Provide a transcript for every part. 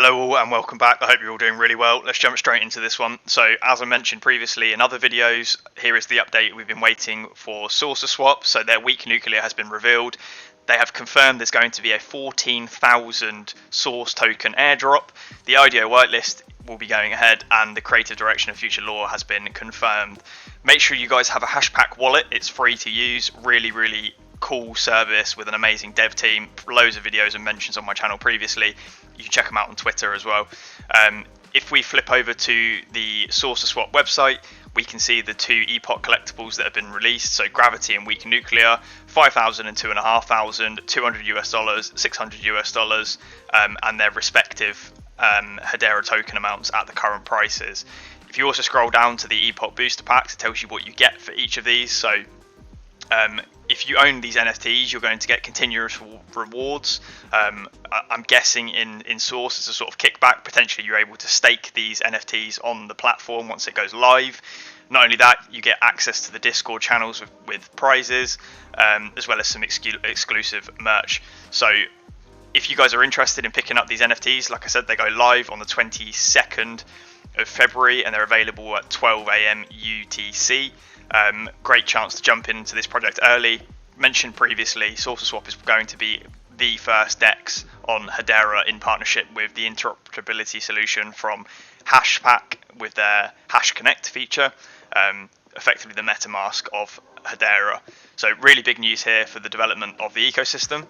Hello all and welcome back. I hope you're all doing really well. Let's jump straight into this one. So as I mentioned previously in other videos, here is the update. We've been waiting for Saucer Swap. So their weak nuclear has been revealed. They have confirmed there's going to be a 14,000 source token airdrop. The IDO whitelist will be going ahead and the creative direction of future law has been confirmed. Make sure you guys have a Hashpack wallet. It's free to use. Really cool service with an amazing dev team. Loads of videos and mentions on my channel previously. You can check them out on Twitter as well. If we flip over to the Saucer Swap website, we can see the two epoch collectibles that have been released. So Gravity and Weak Nuclear, 5,000 and 2,500, $200 US, $600 US, and their respective Hedera token amounts at the current prices. If you also scroll down to the epoch booster packs, it tells you what you get for each of these. So if you own these NFTs, you're going to get continuous rewards. I'm guessing in Source as a sort of kickback. Potentially you're able to stake these NFTs on the platform once it goes live. Not only that, you get access to the Discord channels with prizes, as well as some exclusive merch. So if you guys are interested in picking up these NFTs, like I said, they go live on the 22nd of February and they're available at 12 AM UTC. Great chance to jump into this project early. Mentioned previously, Saucer Swap is going to be the first DEX on Hedera in partnership with the interoperability solution from Hashpack with their Hash Connect feature, effectively the MetaMask of Hedera. So really big news here for the development of the ecosystem.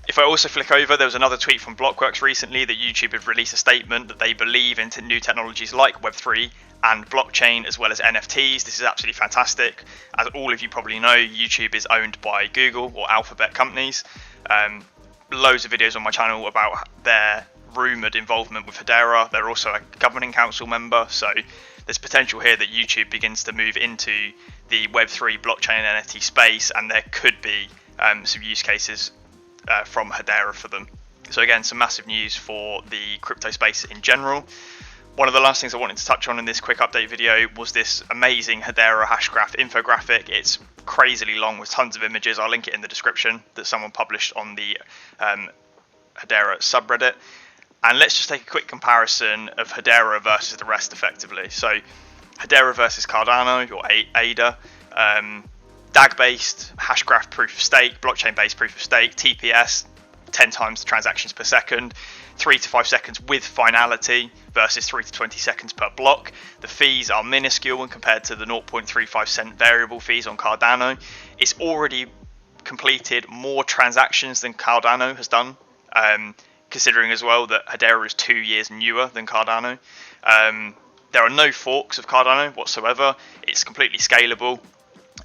If I also flick over, there was another tweet from Blockworks recently that YouTube had released a statement that they believe into new technologies like Web3 and blockchain as well as NFTs. This is absolutely fantastic. As all of you probably know, YouTube is owned by Google or Alphabet companies. Loads of videos on my channel about their rumoured involvement with Hedera. They're also a governing council member, so there's potential here that YouTube begins to move into the Web3 blockchain and NFT space, and there could be some use cases from Hedera for them. So again, some massive news for the crypto space in general. One of the last things I wanted to touch on in this quick update video was this amazing Hedera Hashgraph infographic. It's crazily long with tons of images. I'll link it in the description that someone published on the Hedera subreddit. And let's just take a quick comparison of Hedera versus the rest effectively. So Hedera versus Cardano or ADA. DAG-based, Hashgraph proof of stake, blockchain-based proof of stake, TPS, 10 times the transactions per second, 3 to 5 seconds with finality versus 3 to 20 seconds per block. The fees are minuscule when compared to the 0.35 cent variable fees on Cardano. It's already completed more transactions than Cardano has done, considering as well that Hedera is 2 years newer than Cardano. There are no forks of Cardano whatsoever. It's completely scalable.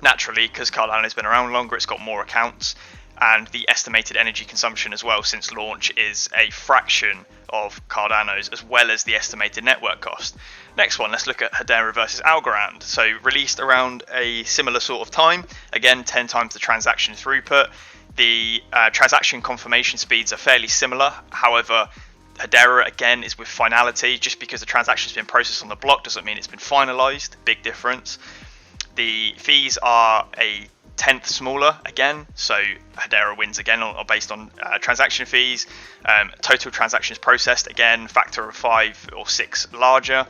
Naturally, because Cardano has been around longer, it's got more accounts, and the estimated energy consumption as well since launch is a fraction of Cardano's, as well as the estimated network cost. Next one, let's look at Hedera versus ALGORAND. So released around a similar sort of time, again 10 times the transaction throughput. The transaction confirmation speeds are fairly similar. However, Hedera again is with finality. Just because the transaction's been processed on the block doesn't mean it's been finalized. Big difference. The fees are a tenth smaller again, so Hedera wins again based on transaction fees. Total transactions processed again, factor of 5 or 6 larger.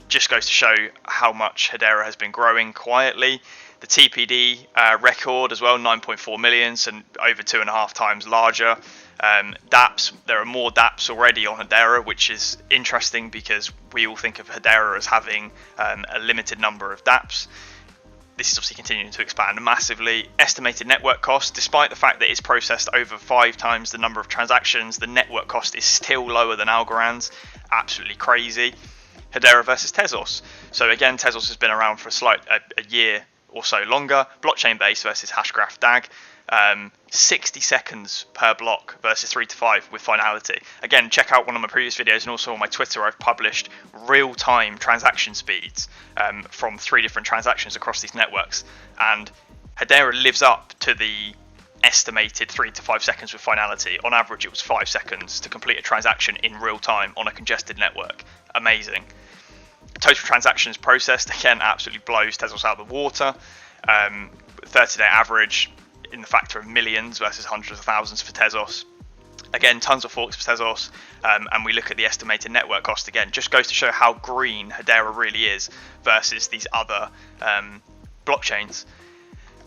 Just goes to show how much Hedera has been growing quietly. The TPD record as well, 9.4 million, so over 2.5 times larger. dApps, there are more dApps already on Hedera, which is interesting because we all think of Hedera as having a limited number of dApps. This is obviously continuing to expand massively. Estimated network cost, despite the fact that it's processed over 5 times the number of transactions, the network cost is still lower than Algorand's. Absolutely crazy. Hedera versus Tezos. So again, Tezos has been around for a year or so longer. Blockchain based versus Hashgraph DAG. 60 seconds per block versus 3 to 5 with finality. Again, check out one of my previous videos, and also on my Twitter I've published real-time transaction speeds from 3 different transactions across these networks, and Hedera lives up to the estimated 3 to 5 seconds with finality. On average it was 5 seconds to complete a transaction in real time on a congested network. Amazing. Total transactions processed, again, absolutely blows Tezos out of the water. 30-day average in the factor of millions versus hundreds of thousands for Tezos. Again, tons of forks for Tezos, and we look at the estimated network cost again. Just goes to show how green Hedera really is versus these other blockchains.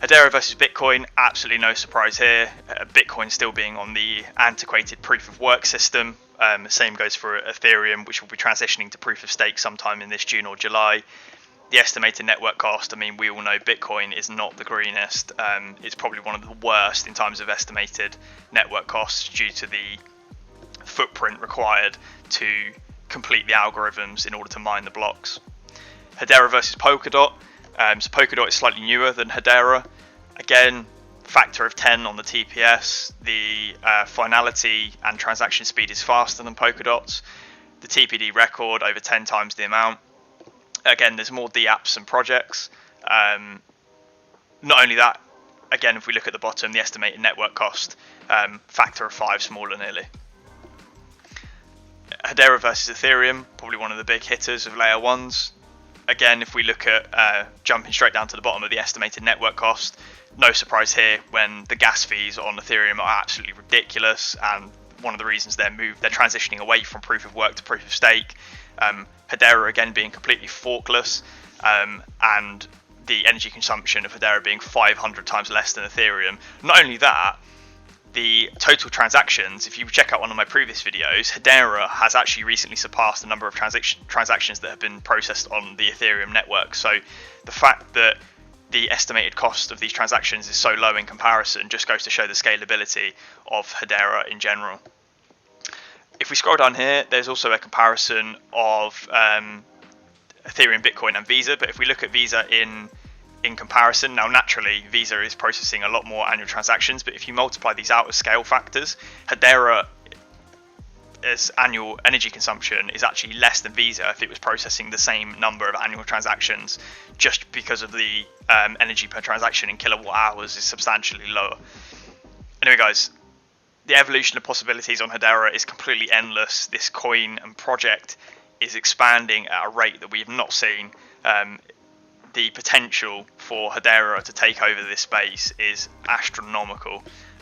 Hedera versus Bitcoin, absolutely no surprise here. Bitcoin still being on the antiquated proof of work system. The same goes for Ethereum, which will be transitioning to proof of stake sometime in this June or July. The estimated network cost, I mean, we all know Bitcoin is not the greenest. It's probably one of the worst in terms of estimated network costs due to the footprint required to complete the algorithms in order to mine the blocks. Hedera versus Polkadot. So Polkadot is slightly newer than Hedera. Again, factor of 10 on the TPS. The finality and transaction speed is faster than Polkadot's. The TPD record over 10 times the amount. Again, there's more dApps and projects. Not only that, again, if we look at the bottom, the estimated network cost, factor of 5 smaller nearly. Hedera versus Ethereum, probably one of the big hitters of layer 1s. Again, if we look at jumping straight down to the bottom of the estimated network cost, no surprise here when the gas fees on Ethereum are absolutely ridiculous, and one of the reasons they're transitioning away from proof of work to proof of stake. Hedera again being completely forkless, and the energy consumption of Hedera being 500 times less than Ethereum. Not only that, the total transactions, if you check out one of my previous videos, Hedera has actually recently surpassed the number of transactions that have been processed on the Ethereum network. So the fact that the estimated cost of these transactions is so low in comparison just goes to show the scalability of Hedera in general. If we scroll down here, there's also a comparison of Ethereum, Bitcoin and Visa. But if we look at Visa in comparison, now naturally Visa is processing a lot more annual transactions, but if you multiply these out as scale factors, Hedera's annual energy consumption is actually less than Visa if it was processing the same number of annual transactions, just because of the energy per transaction in kilowatt hours is substantially lower. Anyway guys, the evolution of possibilities on Hedera is completely endless. This coin and project is expanding at a rate that we have not seen. The potential for Hedera to take over this space is astronomical.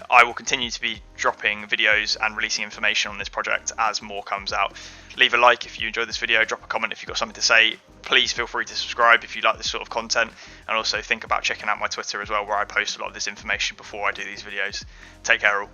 I will continue to be dropping videos and releasing information on this project as more comes out. Leave a like if you enjoyed this video, drop a comment if you've got something to say. Please feel free to subscribe if you like this sort of content, and also think about checking out my Twitter as well, where I post a lot of this information before I do these videos. Take care all.